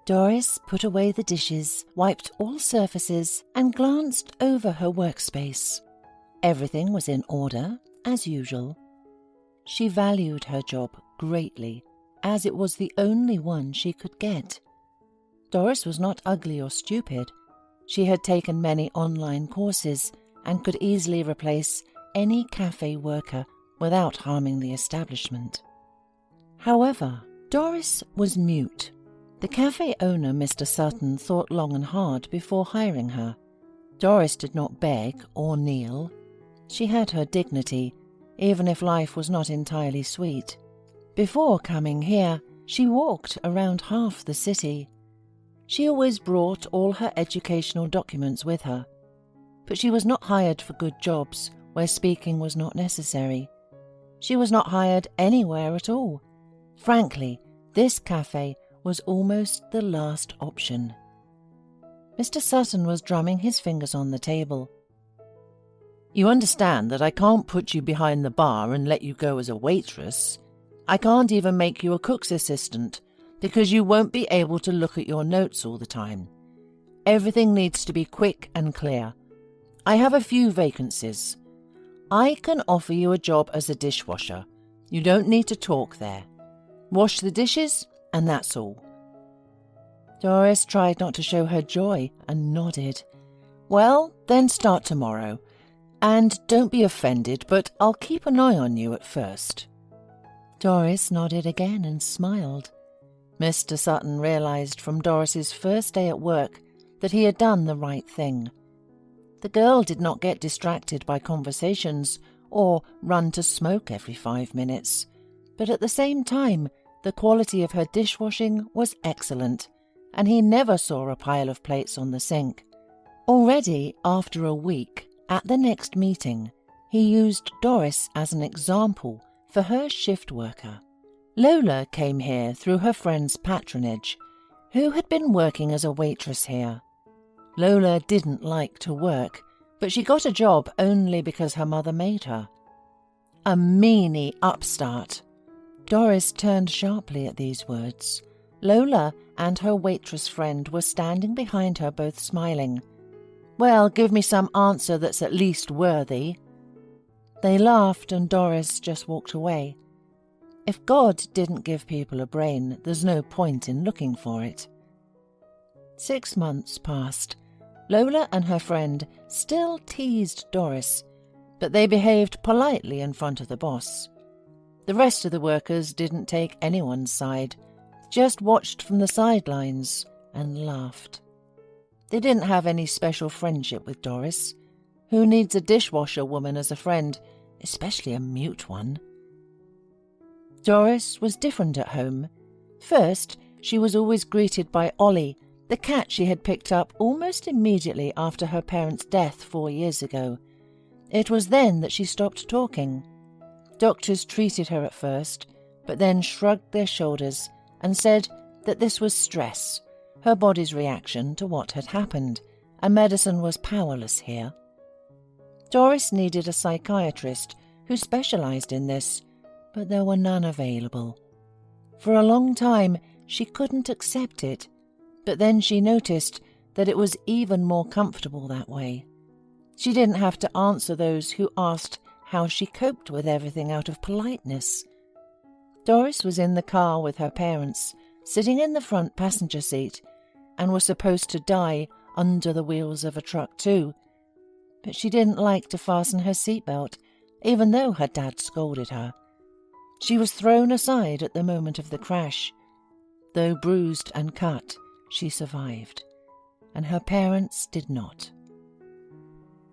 Doris put away the dishes, wiped all surfaces, and glanced over her workspace. Everything was in order, as usual. She valued her job greatly, as it was the only one she could get. Doris was not ugly or stupid. She had taken many online courses and could easily replace any cafe worker without harming the establishment. However, Doris was mute. The cafe owner, Mr. Sutton, thought long and hard before hiring her. Doris did not beg or kneel. She had her dignity, even if life was not entirely sweet. Before coming here, she walked around half the city. She always brought all her educational documents with her, but she was not hired for good jobs where speaking was not necessary. She was not hired anywhere at all. Frankly, this cafe was almost the last option. Mr. Sutton was drumming his fingers on the table. "You understand that I can't put you behind the bar and let you go as a waitress. I can't even make you a cook's assistant, because you won't be able to look at your notes all the time. Everything needs to be quick and clear. I have a few vacancies. I can offer you a job as a dishwasher. You don't need to talk there. Wash the dishes, and that's all." Doris tried not to show her joy and nodded. "Well, then start tomorrow. And don't be offended, but I'll keep an eye on you at first." Doris nodded again and smiled. Mr. Sutton realized from Doris's first day at work that he had done the right thing. The girl did not get distracted by conversations or run to smoke every 5 minutes, but at the same time, the quality of her dishwashing was excellent, and he never saw a pile of plates on the sink. Already, after a week, at the next meeting, he used Doris as an example for her shift worker. Lola came here through her friend's patronage, who had been working as a waitress here. Lola didn't like to work, but she got a job only because her mother made her. A meanie upstart. Doris turned sharply at these words. Lola and her waitress friend were standing behind her, both smiling. "Well, give me some answer that's at least worthy." They laughed and Doris just walked away. If God didn't give people a brain, there's no point in looking for it. 6 months passed. Lola and her friend still teased Doris, but they behaved politely in front of the boss. The rest of the workers didn't take anyone's side, just watched from the sidelines and laughed. They didn't have any special friendship with Doris. Who needs a dishwasher woman as a friend, especially a mute one? Doris was different at home. First, she was always greeted by Ollie, the cat she had picked up almost immediately after her parents' death 4 years ago. It was then that she stopped talking. Doctors treated her at first, but then shrugged their shoulders and said that this was stress, her body's reaction to what had happened, and medicine was powerless here. Doris needed a psychiatrist who specialized in this, but there were none available. For a long time, she couldn't accept it, but then she noticed that it was even more comfortable that way. She didn't have to answer those who asked how she coped with everything out of politeness. Doris was in the car with her parents, sitting in the front passenger seat, and was supposed to die under the wheels of a truck too. But she didn't like to fasten her seatbelt, even though her dad scolded her. She was thrown aside at the moment of the crash. Though bruised and cut, she survived, and her parents did not.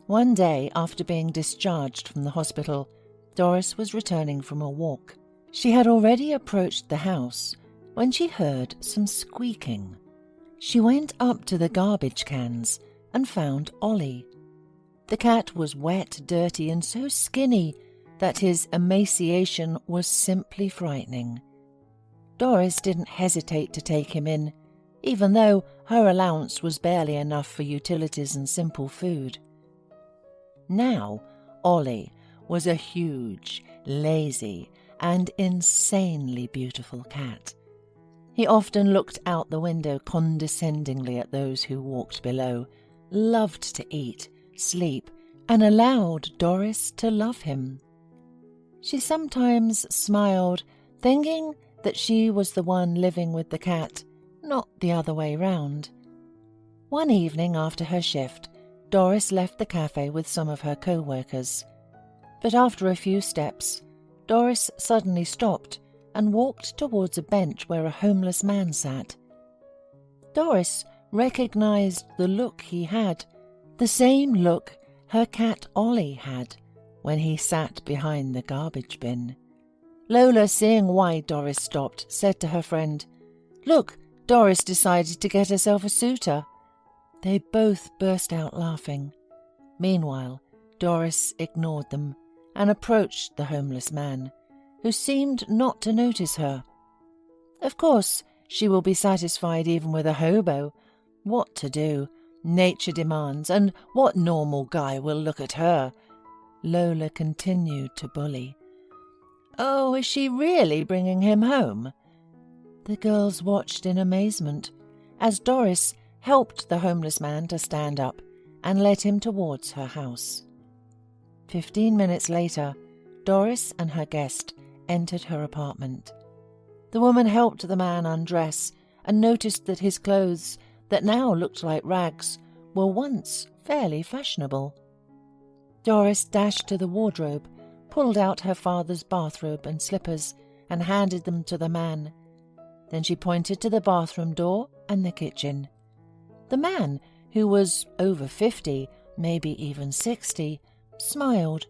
One day, after being discharged from the hospital, Doris was returning from a walk. She had already approached the house when she heard some squeaking. She went up to the garbage cans and found Ollie. The cat was wet, dirty, and so skinny that his emaciation was simply frightening. Doris didn't hesitate to take him in, even though her allowance was barely enough for utilities and simple food. Now, Ollie was a huge, lazy, and insanely beautiful cat. He often looked out the window condescendingly at those who walked below, loved to eat, sleep, and allowed Doris to love him. She sometimes smiled, thinking that she was the one living with the cat, not the other way round. One evening after her shift, Doris left the cafe with some of her co-workers. But after a few steps, Doris suddenly stopped and walked towards a bench where a homeless man sat. Doris recognized the look he had, the same look her cat Ollie had when he sat behind the garbage bin. Lola, seeing why Doris stopped, said to her friend, "Look, Doris decided to get herself a suitor." They both burst out laughing. Meanwhile, Doris ignored them and approached the homeless man, who seemed not to notice her. Of course, she will be satisfied even with a hobo. What to do? Nature demands, and what normal guy will look at her? Lola continued to bully. "Oh, is she really bringing him home?" The girls watched in amazement as Doris helped the homeless man to stand up and led him towards her house. 15 minutes later, Doris and her guest entered her apartment. The woman helped the man undress and noticed that his clothes, that now looked like rags, were once fairly fashionable. Doris dashed to the wardrobe, pulled out her father's bathrobe and slippers, and handed them to the man. Then she pointed to the bathroom door and the kitchen. The man, who was over 50, maybe even 60, smiled.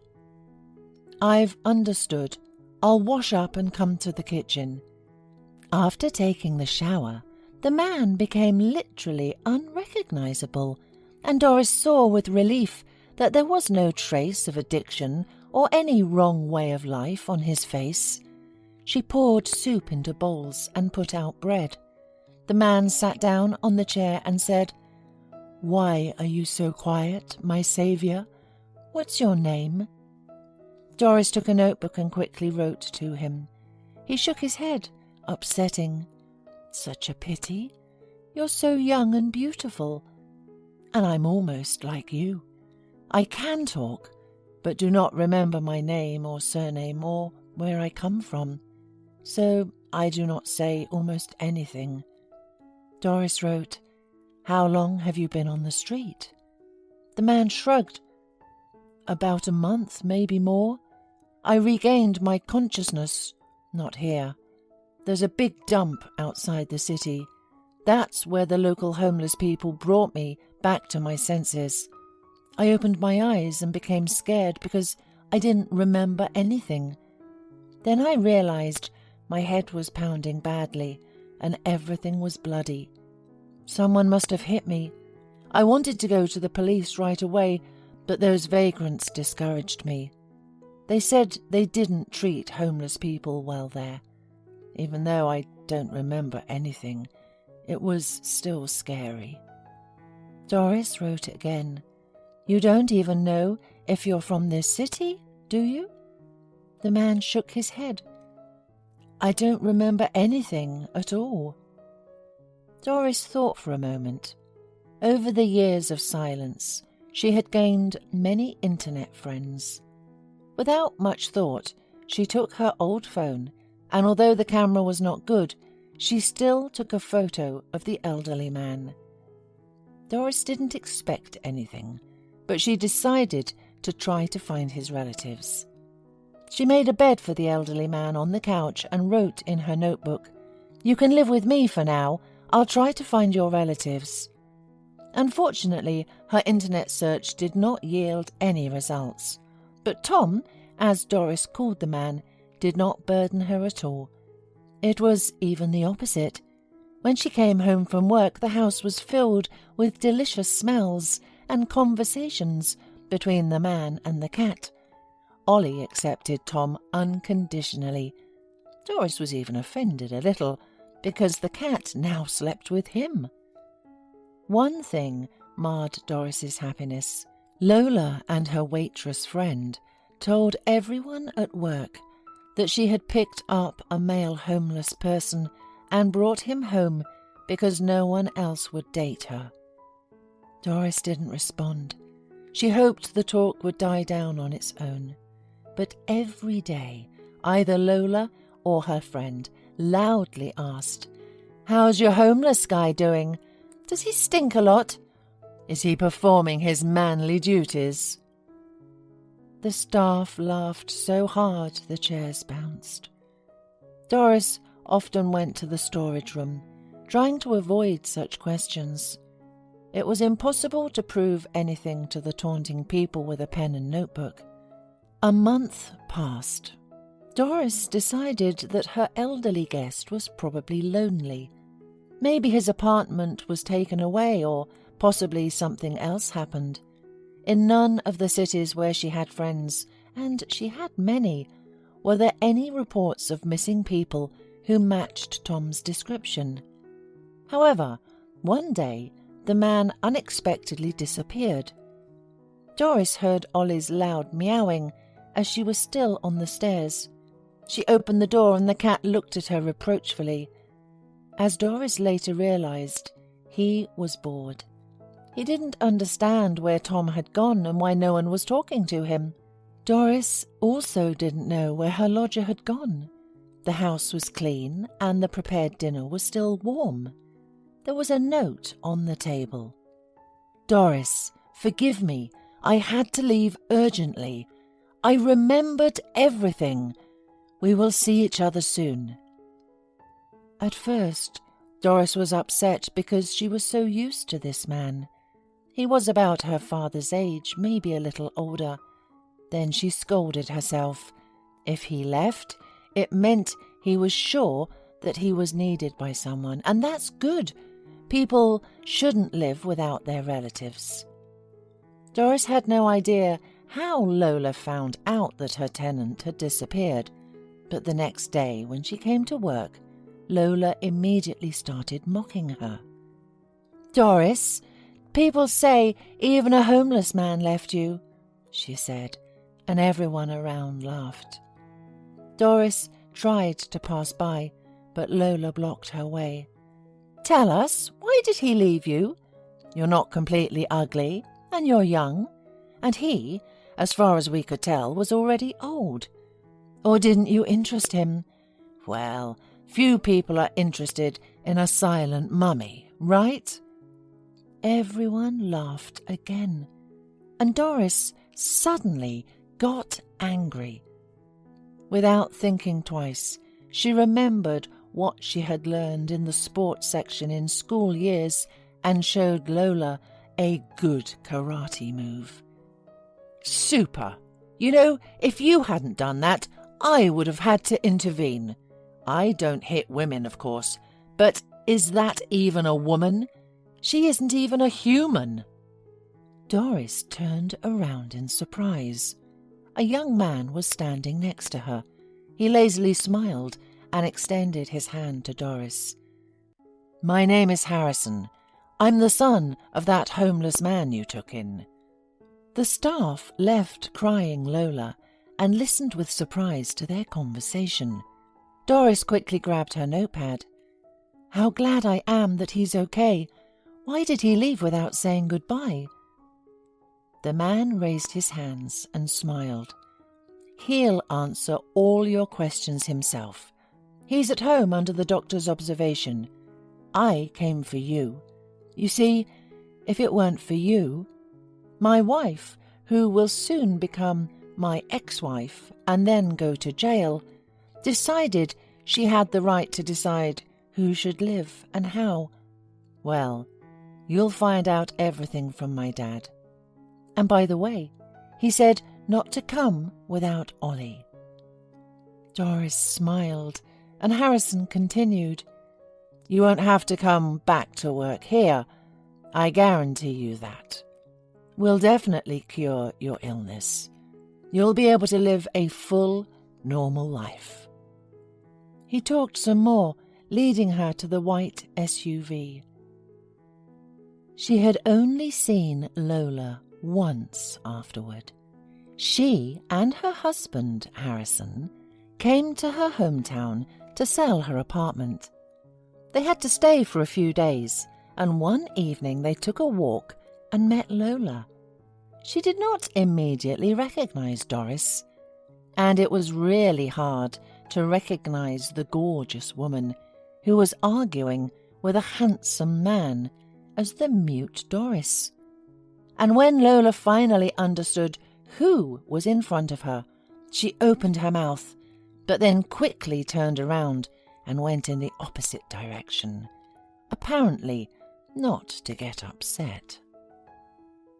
"I've understood. I'll wash up and come to the kitchen." After taking the shower, the man became literally unrecognizable, and Doris saw with relief that there was no trace of addiction or any wrong way of life on his face. She poured soup into bowls and put out bread. The man sat down on the chair and said, "Why are you so quiet, my saviour? What's your name?" Doris took a notebook and quickly wrote to him. He shook his head, upsetting. "Such a pity. You're so young and beautiful. And I'm almost like you. I can talk, but do not remember my name or surname or where I come from, so I do not say almost anything." Doris wrote, "How long have you been on the street?" The man shrugged. "About a month, maybe more. I regained my consciousness. Not here. There's a big dump outside the city. That's where the local homeless people brought me back to my senses. I opened my eyes and became scared because I didn't remember anything. Then I realized my head was pounding badly and everything was bloody. Someone must have hit me. I wanted to go to the police right away, but those vagrants discouraged me. They said they didn't treat homeless people well there. Even though I don't remember anything, it was still scary." Doris wrote again. "You don't even know if you're from this city, do you?" The man shook his head. "I don't remember anything at all." Doris thought for a moment. Over the years of silence, she had gained many internet friends. Without much thought, she took her old phone, and although the camera was not good, she still took a photo of the elderly man. Doris didn't expect anything, but she decided to try to find his relatives. She made a bed for the elderly man on the couch and wrote in her notebook, "You can live with me for now. I'll try to find your relatives." Unfortunately, her internet search did not yield any results. But Tom, as Doris called the man, did not burden her at all. It was even the opposite. When she came home from work, the house was filled with delicious smells and conversations between the man and the cat. Ollie accepted Tom unconditionally. Doris was even offended a little, because the cat now slept with him. One thing marred Doris's happiness. Lola and her waitress friend told everyone at work that she had picked up a male homeless person and brought him home because no one else would date her. Doris didn't respond. She hoped the talk would die down on its own. But every day, either Lola or her friend loudly asked, "How's your homeless guy doing? Does he stink a lot? Is he performing his manly duties?" The staff laughed so hard the chairs bounced. Doris often went to the storage room, trying to avoid such questions. It was impossible to prove anything to the taunting people with a pen and notebook. A month passed. Doris decided that her elderly guest was probably lonely. Maybe his apartment was taken away, or possibly something else happened. In none of the cities where she had friends, and she had many, were there any reports of missing people who matched Tom's description. However, one day the man unexpectedly disappeared. Doris heard Ollie's loud meowing as she was still on the stairs. She opened the door and the cat looked at her reproachfully. As Doris later realized, he was bored. He didn't understand where Tom had gone and why no one was talking to him. Doris also didn't know where her lodger had gone. The house was clean and the prepared dinner was still warm. There was a note on the table. "Doris, forgive me. I had to leave urgently. I remembered everything. We will see each other soon." At first, Doris was upset because she was so used to this man. He was about her father's age, maybe a little older. Then she scolded herself. If he left, it meant he was sure that he was needed by someone, and that's good. People shouldn't live without their relatives. Doris had no idea how Lola found out that her tenant had disappeared, but the next day when she came to work, Lola immediately started mocking her. "Doris, people say even a homeless man left you," she said, and everyone around laughed. Doris tried to pass by, but Lola blocked her way. "Tell us, why did he leave you? You're not completely ugly, and you're young, and he, as far as we could tell, was already old. Or didn't you interest him? Well, few people are interested in a silent mummy, right?" Everyone laughed again, and Doris suddenly got angry. Without thinking twice, she remembered what she had learned in the sports section in school years and showed Lola a good karate move. "Super! You know, if you hadn't done that, I would have had to intervene. I don't hit women, of course, but is that even a woman? She isn't even a human." Doris turned around in surprise. A young man was standing next to her. He lazily smiled and extended his hand to Doris. "My name is Harrison. I'm the son of that homeless man you took in." The staff left crying Lola and listened with surprise to their conversation. Doris quickly grabbed her notepad. "How glad I am that he's okay. Why did he leave without saying goodbye?" The man raised his hands and smiled. "He'll answer all your questions himself. He's at home under the doctor's observation. I came for you. You see, if it weren't for you, my wife, who will soon become my ex-wife and then go to jail, decided she had the right to decide who should live and how. Well, you'll find out everything from my dad. And by the way, he said not to come without Ollie." Doris smiled, and Harrison continued, "You won't have to come back to work here. I guarantee you that. We'll definitely cure your illness. You'll be able to live a full, normal life." He talked some more, leading her to the white SUV. She had only seen Lola once afterward. She and her husband, Harrison, came to her hometown to sell her apartment. They had to stay for a few days, and one evening they took a walk and met Lola. She did not immediately recognize Doris, and it was really hard to recognize the gorgeous woman who was arguing with a handsome man as the mute Doris. And when Lola finally understood who was in front of her, she opened her mouth, but then quickly turned around and went in the opposite direction, apparently not to get upset.